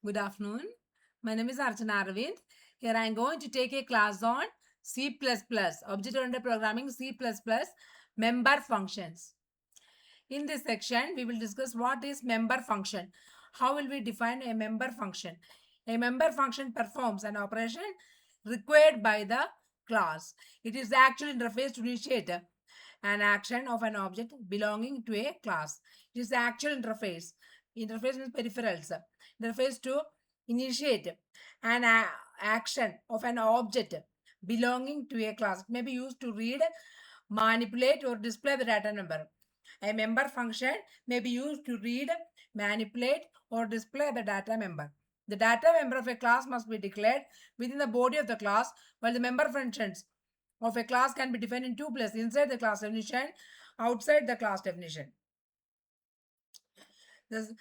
Good afternoon. My name is Archana Arvind. Here I am going to take a class on C++, Object-Oriented Programming C++, member functions. In this section, we will discuss what is member function. How will we define a member function? A member function performs an operation required by the class. It is the actual interface to initiate an action of an object belonging to a class. It is the actual interface. Interface means peripherals. Interface to initiate an action of an object belonging to a class. It may be used to read, manipulate, or display the data number. A member function may be used to read, manipulate, or display the data member. The data member of a class must be declared within the body of the class, while the member functions of a class can be defined in two places: inside the class definition, outside the class definition. The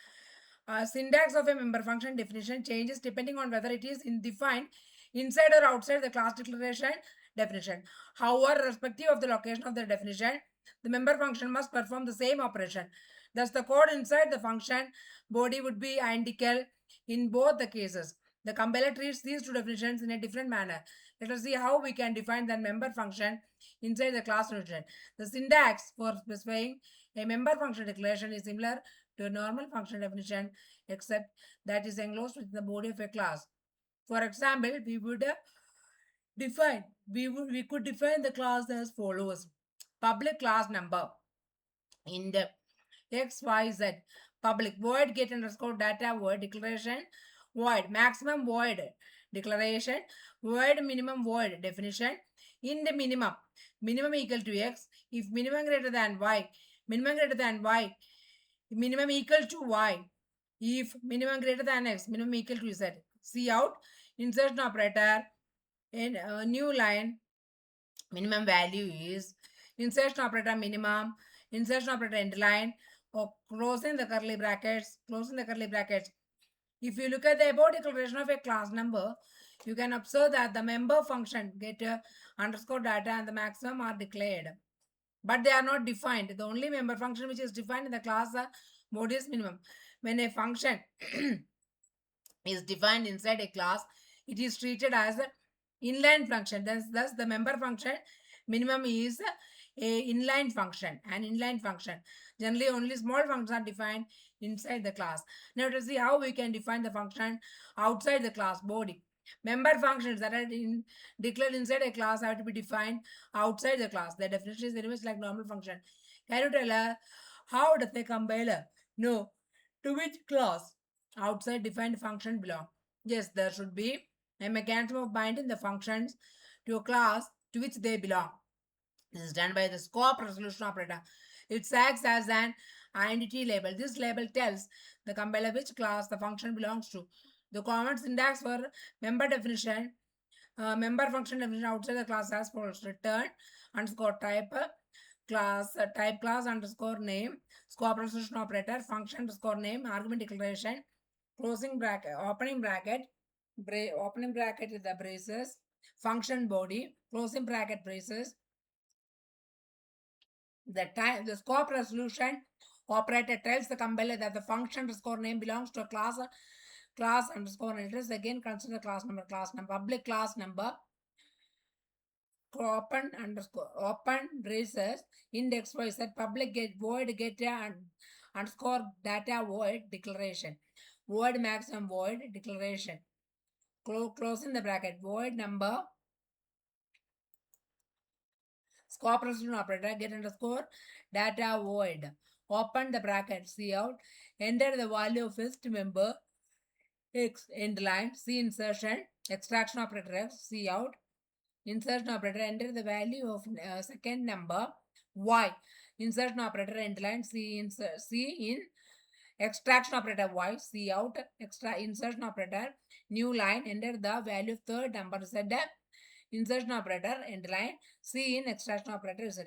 syntax of a member function definition changes depending on whether it is defined inside or outside the class declaration definition. However, respective of the location of the definition, the member function must perform the same operation. Thus, the code inside the function body would be identical in both the cases. The compiler treats these two definitions in a different manner. Let us see how we can define the member function inside the class definition. The syntax for specifying a member function declaration is similar to a normal function definition, except that is enclosed within the body of a class. For example, we could define the class as follows: public class number in the xyz, public void get underscore data void declaration, void maximum void declaration, void minimum void definition. In the minimum equal to x if minimum greater than y, minimum greater than y, minimum equal to y if minimum greater than x, minimum equal to z. See out insertion operator in a new line. Minimum value is insertion operator minimum, insertion operator end line, or closing the curly brackets, If you look at the above declaration of a class number, you can observe that the member function get underscore data and the maximum are declared, but they are not defined. The only member function which is defined in the class mode is minimum. When a function is defined inside a class, it is treated as an inline function. Thus, the member function minimum is a inline function, an inline function. Generally, only small functions are defined inside the class. Now, to see how we can define the function outside the class body. Member functions that are declared inside a class have to be defined outside the class. The definition is very much like normal function. Can you tell her how does the compiler know to which class outside defined function belong? Yes, there should be a mechanism of binding the functions to a class to which they belong. This is done by the scope resolution operator. It acts as an identity label. This label tells the compiler which class the function belongs to. The common syntax for member definition, member function definition outside the class as follows: return underscore type class type class underscore name, scope resolution operator, function underscore name, argument declaration, closing bracket, opening bracket, opening bracket with the braces, function body, closing bracket braces. The scope resolution operator tells the compiler that the function underscore name belongs to a class underscore address. Again, consider class number, public class number, open braces, index y set, public get void get and underscore data void declaration, void maximum void declaration, closing the bracket, void number, scope resolution operator get underscore data void, open the bracket, see out, enter the value of first member x end line, c insertion, extraction operator f, see out, insertion operator enter the value of second number y, insertion operator end line, c in extraction operator y, see out, extra insertion operator new line enter the value of third number z, insertion operator end line, c in extraction operator z.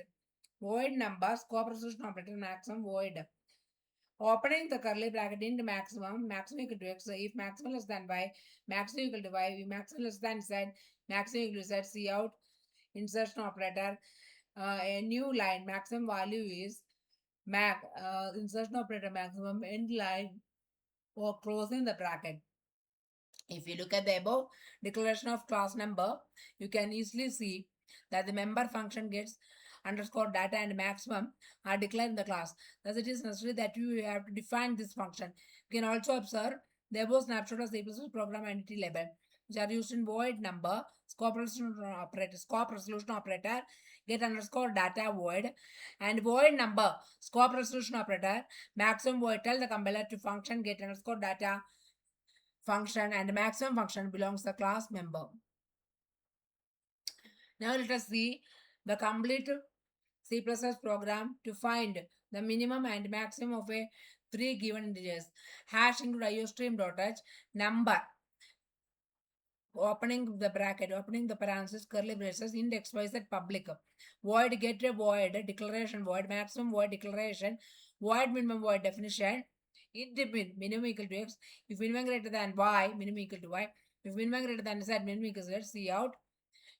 Void number, scope resolution operator maximum void, opening the curly bracket into maximum equal to x, if maximum less than y, maximum equal to y, if maximum less than z, maximum equal to z, see out, insertion operator, a new line, maximum value is insertion operator maximum end line, or closing the bracket. If you look at the above declaration of class number, you can easily see that the member function gets underscore data and maximum are declared in the class. Thus, it is necessary that you have to define this function. You can also observe the above snapshot of C++ program entity label, which are used in void number, scope resolution operator, get underscore data void, and void number, scope resolution operator, maximum void. Tell the compiler to function get underscore data function and maximum function belongs to the class member. Now let us see the complete C++ program to find the minimum and maximum of a three given integers. Hash include iostream.h number, opening the bracket, opening the parenthesis, curly braces, index xyz public, void get a void declaration, void maximum void declaration, void minimum void definition, int min minimum equal to x, if minimum greater than y, minimum equal to y, if minimum greater than z, minimum equal to z, see out.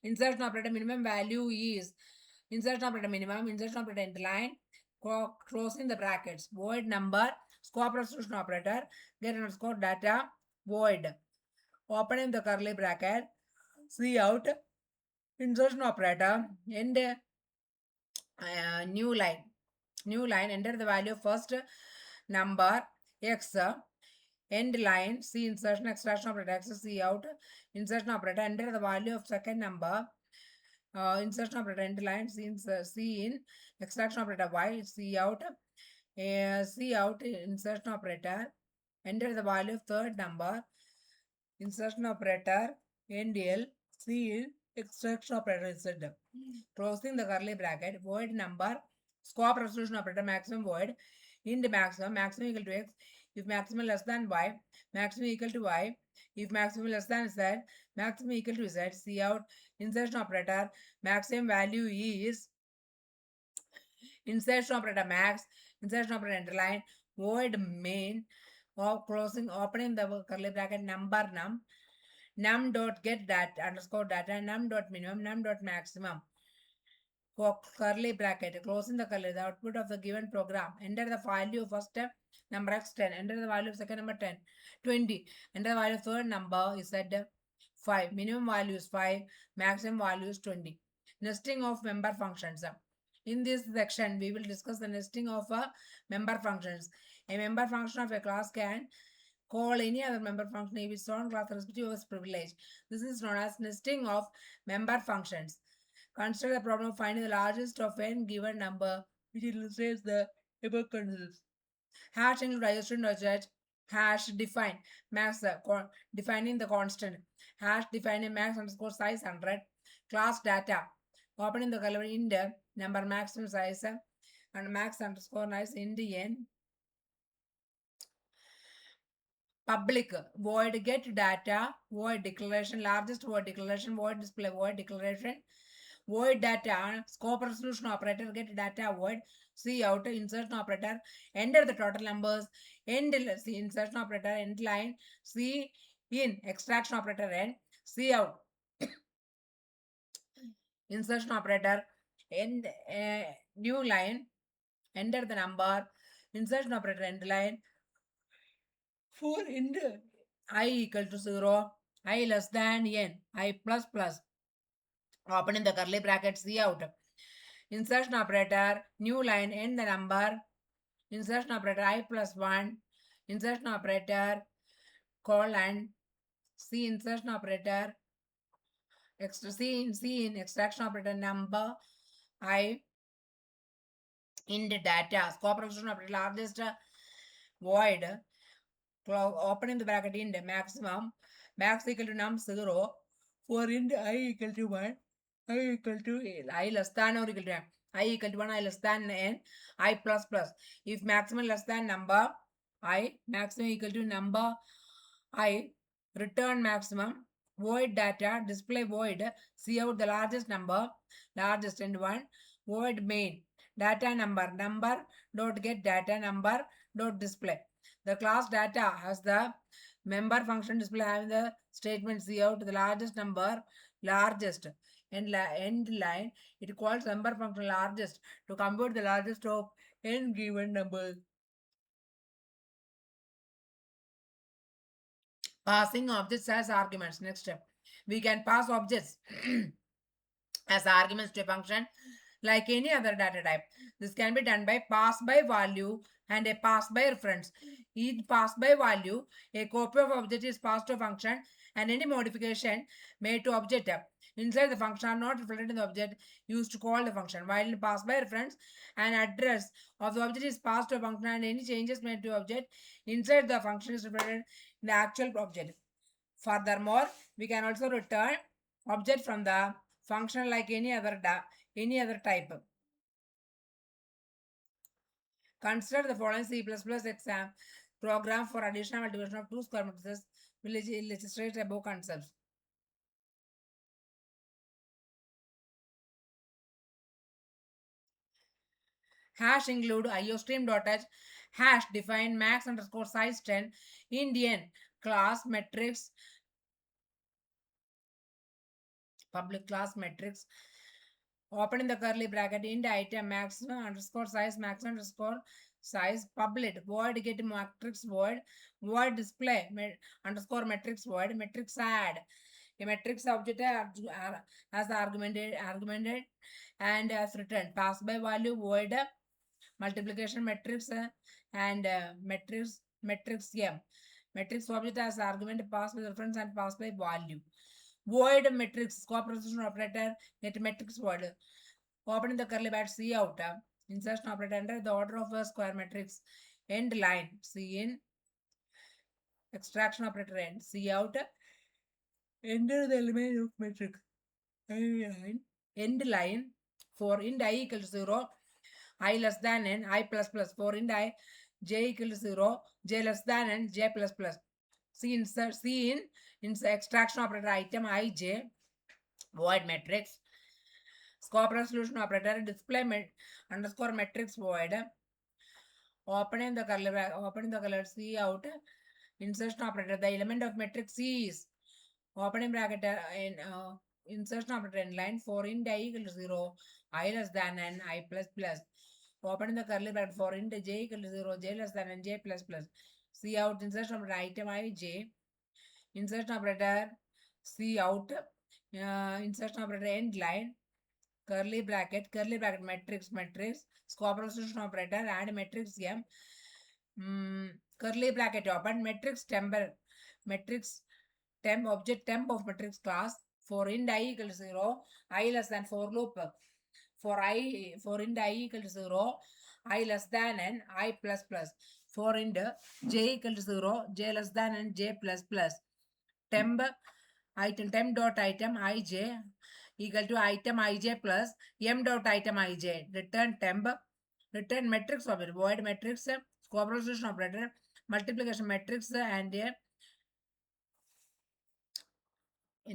Insertion operator minimum value is insertion operator minimum, insertion operator end line, closing the brackets, void number, scope resolution operator, get underscore data, void, opening the curly bracket, see out, insertion operator, end new line, enter the value of first number x, end line, see insertion extraction operator x, see out, insertion operator, enter the value of second number, insertion operator end line, see in extraction operator y, see out, insertion operator, enter the value of third number, insertion operator end l, see in extraction operator z, closing the curly bracket, void number, scope resolution operator maximum void, int maximum equal to x, if maximum less than y, maximum equal to y, if maximum less than z, maximum equal to z, see out, insertion operator, maximum value is insertion operator max, insertion operator underline, void main, or closing, opening the curly bracket, number num dot get data underscore data, num dot minimum, num dot maximum, curly bracket, closing the curly, the output of the given program. Enter the value of first number x 10, enter the value of second number 10, 20, enter the value of third number is at 5, minimum value is 5, maximum value is 20. Nesting of member functions. In this section, we will discuss the nesting of member functions. A member function of a class can call any other member function if its own class respective of its privilege. This is known as nesting of member functions. Consider the problem of finding the largest of n given number, which illustrates the above concepts. Hash include iostream.h, hash define max, defining the constant, hash defining max underscore size 100, class data, opening the color int number maximum size and max underscore nice int n, public void get data, void declaration, largest void declaration, void display, void declaration, void data, scope resolution operator, get data void, see out, insertion operator, enter the total numbers, end, see insertion operator, end line, see in, extraction operator, end, see out, insertion operator, end, new line, enter the number, insertion operator, end line, for end I equal to 0, I less than n, I plus plus, opening the curly bracket, see out, insertion operator, new line, end the number, insertion operator I plus 1, insertion operator, colon, C insertion operator, C in extraction operator number, I in the data, scope resolution operator largest void, opening the bracket in the maximum, max equal to num 0, for int I equal to 1, I equal to I less than or equal to I equal to 1, I less than n, I plus plus. If maximum less than number, I maximum equal to number, I return maximum, void data, display void, see out the largest number, largest and 1, void main, data number dot get data number dot display. The class data has the member function display having the statement see out the largest number, largest end line, it calls member function largest to compute the largest of n given numbers. Passing objects as arguments. Next step. We can pass objects as arguments to a function like any other data type. This can be done by pass by value and a pass by reference. Each pass by value, a copy of object is passed to a function and any modification made to object inside the function are not reflected in the object used to call the function. While in pass by reference, an address of the object is passed to a function and any changes made to object inside the function is reflected in the actual object. Furthermore, we can also return object from the function like any other type. Consider the following C++ exam program for addition and multiplication of two square matrices will illustrate above concepts. Hash include iostream.h hash define max underscore size 10 Indian class matrix public class matrix open in the curly bracket int item max underscore size public void get matrix void display underscore matrix void matrix add a matrix object as argumented and as returned pass by value void multiplication matrix and matrix m matrix object as argument pass by reference and pass by value void matrix scope precision operator get matrix void open the curly bracket C out insertion operator under the order of a square matrix end line C in extraction operator end C out enter the element of matrix end line for int I equal to 0 I less than n I plus plus for int I j equal to 0 j less than n j plus plus C insert C in extraction operator item ij void matrix scope resolution operator display underscore matrix void opening the color C out insertion operator the element of matrix C is opening bracket in insertion operator in line for int I equal to 0 I less than n I plus plus opening the curly bracket for int j equal to 0 j less than n j plus plus C out insertion operator item I j insertion operator C out insertion operator end line curly bracket matrix scope resolution operator and matrix m curly bracket open matrix temp object temp of matrix class for int I equal to 0 I less than for loop for int I equal to 0 I less than n I plus plus for int j equal to 0 j less than n j plus plus temp temp dot item ij equal to item ij plus m dot item ij return temp return matrix of it void matrix scope resolution operator multiplication matrix and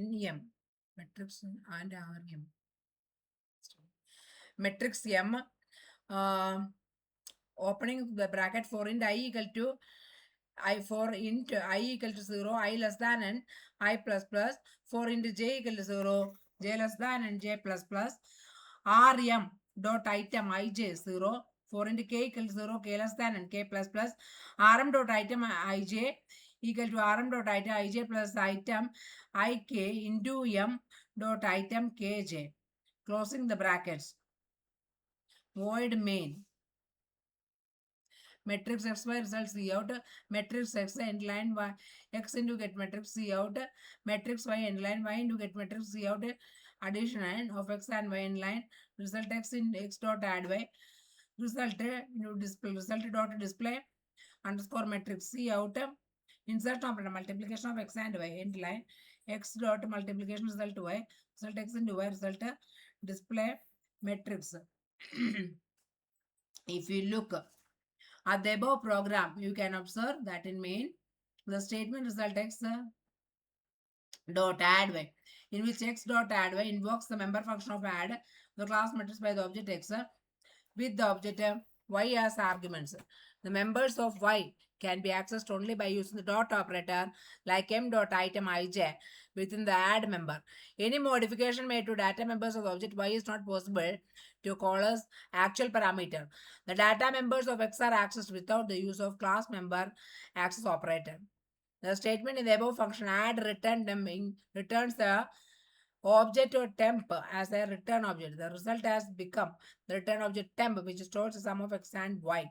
NM matrix and RM matrix M opening the bracket for int I equal to I for int I equal to 0 I less than n I plus plus for int j equal to 0 j less than n j plus plus rm dot item ij 0 for int k equal to 0 k less than n k plus plus rm dot item ij equal to rm dot item ij plus item ik into m dot item kj closing the brackets void main matrix xy result C out matrix x end line y x into get matrix C out matrix y end line y into get matrix C out addition of x and y end line result x in x dot add y result into display result dot display underscore matrix C out insert operator multiplication of x and y end line x dot multiplication result y result x into y result display matrix if you look at the above program, you can observe that in main, the statement result x dot add y, in which x dot add y invokes the member function of add the class matrix by the object x with the object y as arguments. The members of y can be accessed only by using the dot operator like m dot item ij within the add member. Any modification made to data members of the object y is not possible to call as actual parameter. The data members of x are accessed without the use of class member access operator. The statement in the above function add return temp returns the object or temp as a return object. The result has become the return object temp, which stores the sum of x and y.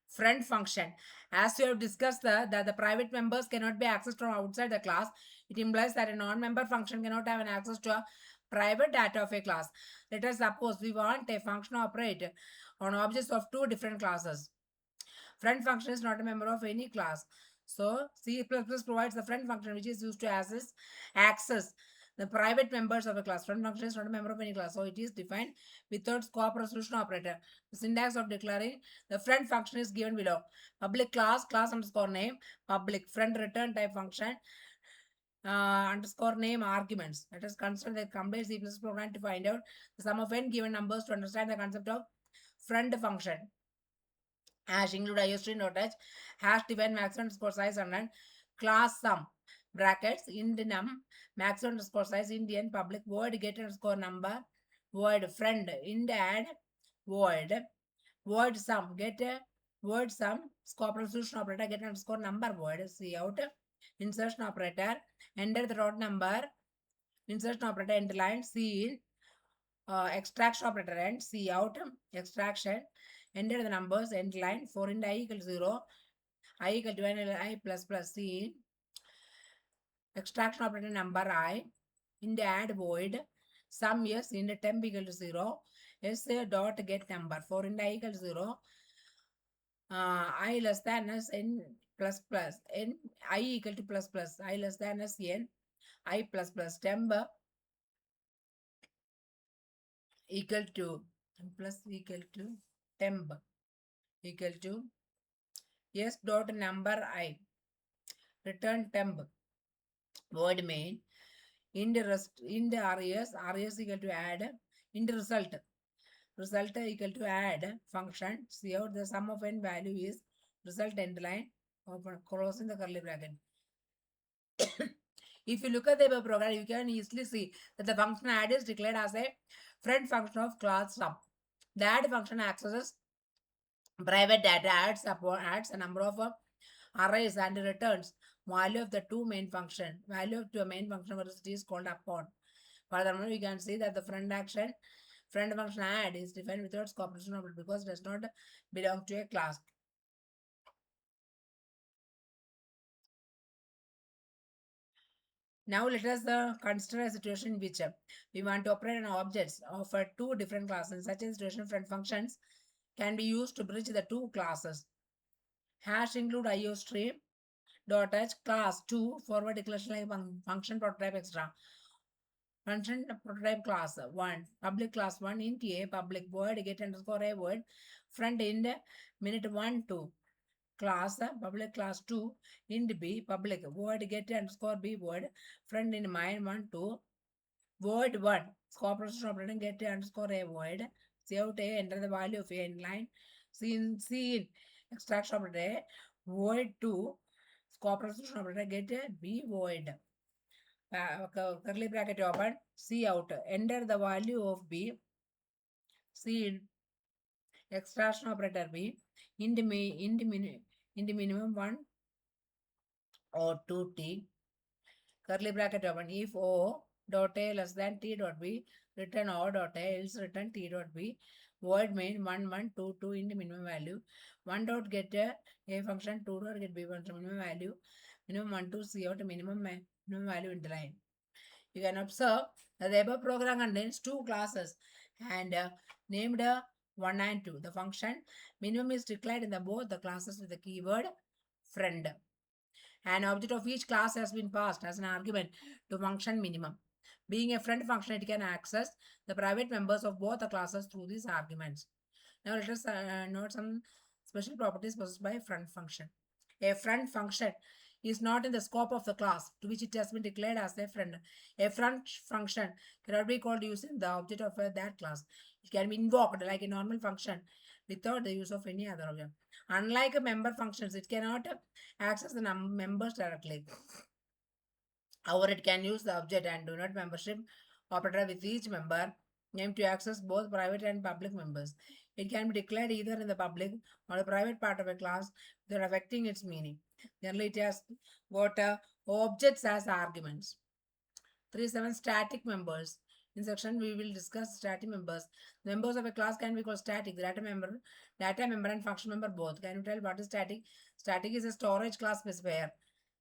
Friend function. As we have discussed that the private members cannot be accessed from outside the class, it implies that a non-member function cannot have an access to a private data of a class. Let us suppose we want a function to operate on objects of two different classes. Friend function is not a member of any class. So C++ provides the friend function which is used to access the private members of a class. Friend function is not a member of any class. So it is defined without scope resolution operator. The syntax of declaring the friend function is given below. Public class, class underscore name, public friend return type function, underscore name arguments. Let us consider the complete C++ program to find out the sum of n given numbers to understand the concept of friend function. Hash include iostream.h, hash define maximum underscore size and class sum brackets int num maximum underscore size int n public void get underscore number void friend int add void sum get void sum scope resolution operator get underscore number void see out insertion operator enter the road number insertion operator enter line c in extraction operator and C out extraction. Enter the numbers end line 4 into I equal to 0, I equal to I plus plus C. Extraction operator number I into add void sum yes into temp equal to 0 s dot get number 4 into I equal to 0 I less than s n plus plus n I equal to plus plus I less than s n I plus plus temp equal to plus equal to temp equal to s dot number I return temp void main in the res equal to add in the result equal to add function see out the sum of n value is result end line open closing the curly bracket. If you look at the program, you can easily see that the function add is declared as a friend function of class sum. The add function accesses private data, adds a number of arrays and returns value of the two main function. Value of the main function velocity is called upon. Furthermore, we can see that the friend function add is defined without scope resolution because it does not belong to a class. Now let us consider a situation in which we want to operate on objects of two different classes. In such a situation, friend functions can be used to bridge the two classes. Hash include iostream dot h class 2 forward declaration like function prototype extra. Function prototype class 1 public class 1 int a public void get underscore a void front int minute 1 2 class public class 2 int b public void get underscore b void front int mine 1 2 void 1 scope process operating get underscore a void see out a enter the value of a in line c in extraction operator void 2 scope process operator get b void curly bracket open c out enter the value of b c in extraction operator b into minimum 1 or 2 t curly bracket open if o dot a less than t dot b return o dot a else return t dot b void main 1 1 2 2 into minimum value 1 dot get a function 2 dot get b function minimum value minimum 1 2 c out minimum value in the line. You can observe that the above program contains two classes and named 1 and 2. The function minimum is declared in both the classes with the keyword friend. An object of each class has been passed as an argument to function minimum. Being a friend function, it can access the private members of both the classes through these arguments. Now let us note some special properties possessed by a friend function. A friend function is not in the scope of the class to which it has been declared as a friend. A friend function cannot be called using the object of that class. It can be invoked like a normal function without the use of any other object. Unlike member functions, it cannot access the members directly. However, it can use the object and do not membership operator with each member name to access both private and public members. It can be declared either in the public or the private part of a class without affecting its meaning. Generally, it has got objects as arguments. 37 static members. In section, we will discuss static members. Members of a class can be called static. Data member and function member both. Can you tell what is static? Static is a storage class specifier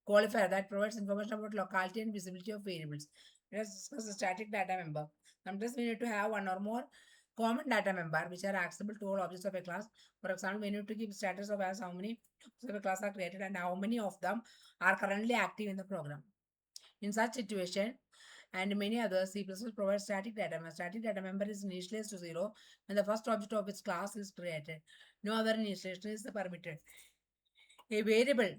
qualifier that provides information about locality and visibility of variables. Let us discuss the static data member. Sometimes we need to have one or more common data member which are accessible to all objects of a class. For example, we need to keep status of as how many objects of a class are created and how many of them are currently active in the program. In such situation, and many others, C++ provides static data member. Static data member is initialized to 0 when the first object of its class is created. No other initialization is permitted. A variable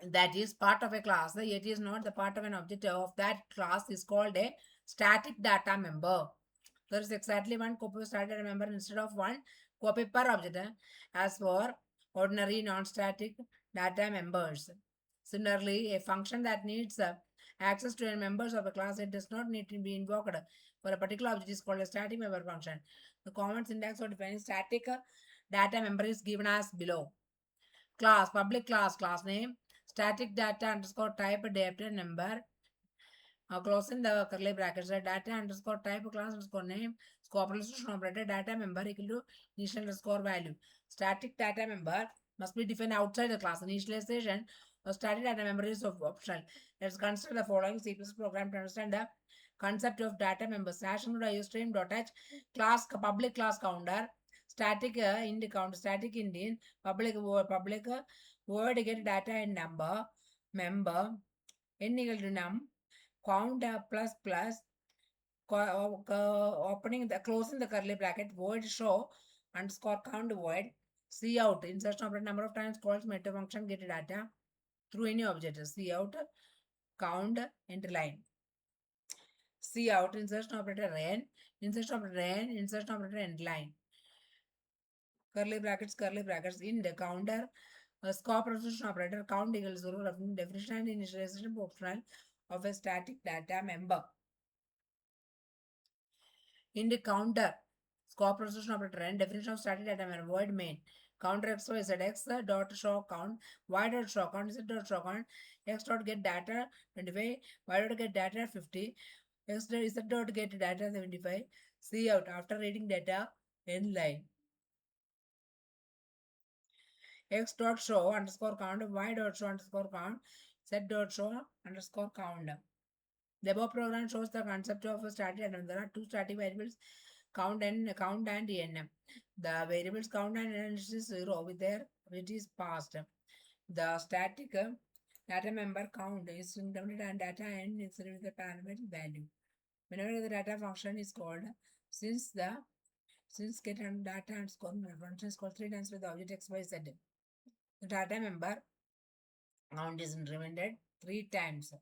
that is part of a class, yet is not the part of an object of that class, is called a static data member. There is exactly one copy of static data member instead of one copy per object, as for ordinary non-static data members. Similarly, a function that needs access to members of a class, it does not need to be invoked for a particular object, is called a static member function. The common syntax for defining static data member is given as below. Class, public class name, static data underscore type data number, closing the curly brackets, data underscore type class underscore name, scope resolution operator, data member equal to initial underscore value. Static data member must be defined outside the class. Initialization of static data member is optional. Let's consider the following C++ program to understand the concept of data member. Slash stream.h class public class counter, static int count, static int in public word get data and number member n equal to num count plus plus opening the closing the curly bracket void show underscore count void see out insertion operator number of times calls meta function get data through any object. See out count enter line. See out insertion operator n insertion operator n insertion operator end line curly brackets in the counter scope resolution operator count equals 0 definition and initialization optional of a static data member. In the counter scope resolution operator and definition of static data member void main counter x y z x dot show count y dot show count z dot show count x dot get data 25 y dot get data 50 x dot z dot get data 75 see out after reading data end line x dot show underscore count y dot show underscore count z dot show underscore count. The above program shows the concept of a static data. There are two static variables count and n. The variables count and n is 0 with their which is passed. The static data member count is incremented and data n is with the parametric value. Whenever the data function is called, since get and data and score function is called 3 times with the object x y z. The data member count is incremented 3 times.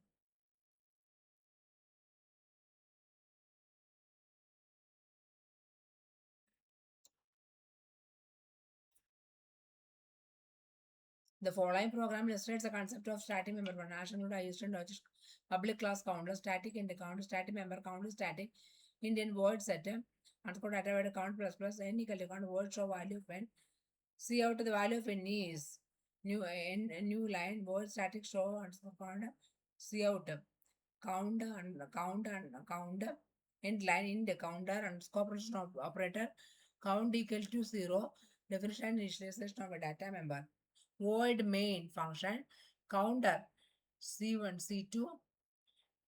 The following program illustrates the concept of static member. One national Houston Dodge public class counter, static int count, static member count is static Indian word set underscore data word count plus plus n equal to count word show value of n. See out the value of n is new line word static show underscore count. See out count and count end line in the counter underscore operation of operator count equal to 0 definition and initialization of a data member. Void main function counter c1 c2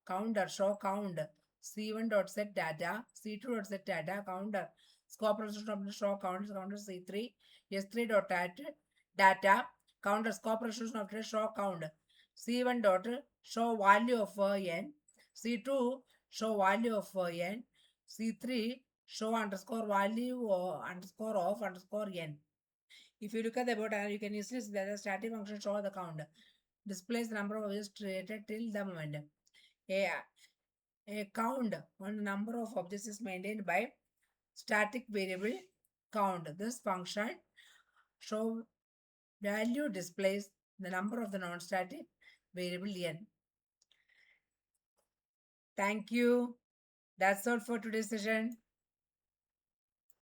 counter show count c1 dot set data c2 dot set data counter scope resolution of the show counter c3 s3 dot data counter scope resolution of the show count c1 dot show value of n c2 show value of n c3 show underscore value underscore of underscore n. If you look at the bottom, you can easily see that the static function show the count displays the number of objects created till the moment. A count on the number of objects is maintained by static variable count. This function show value displays the number of the non-static variable n. Thank you. That's all for today's session.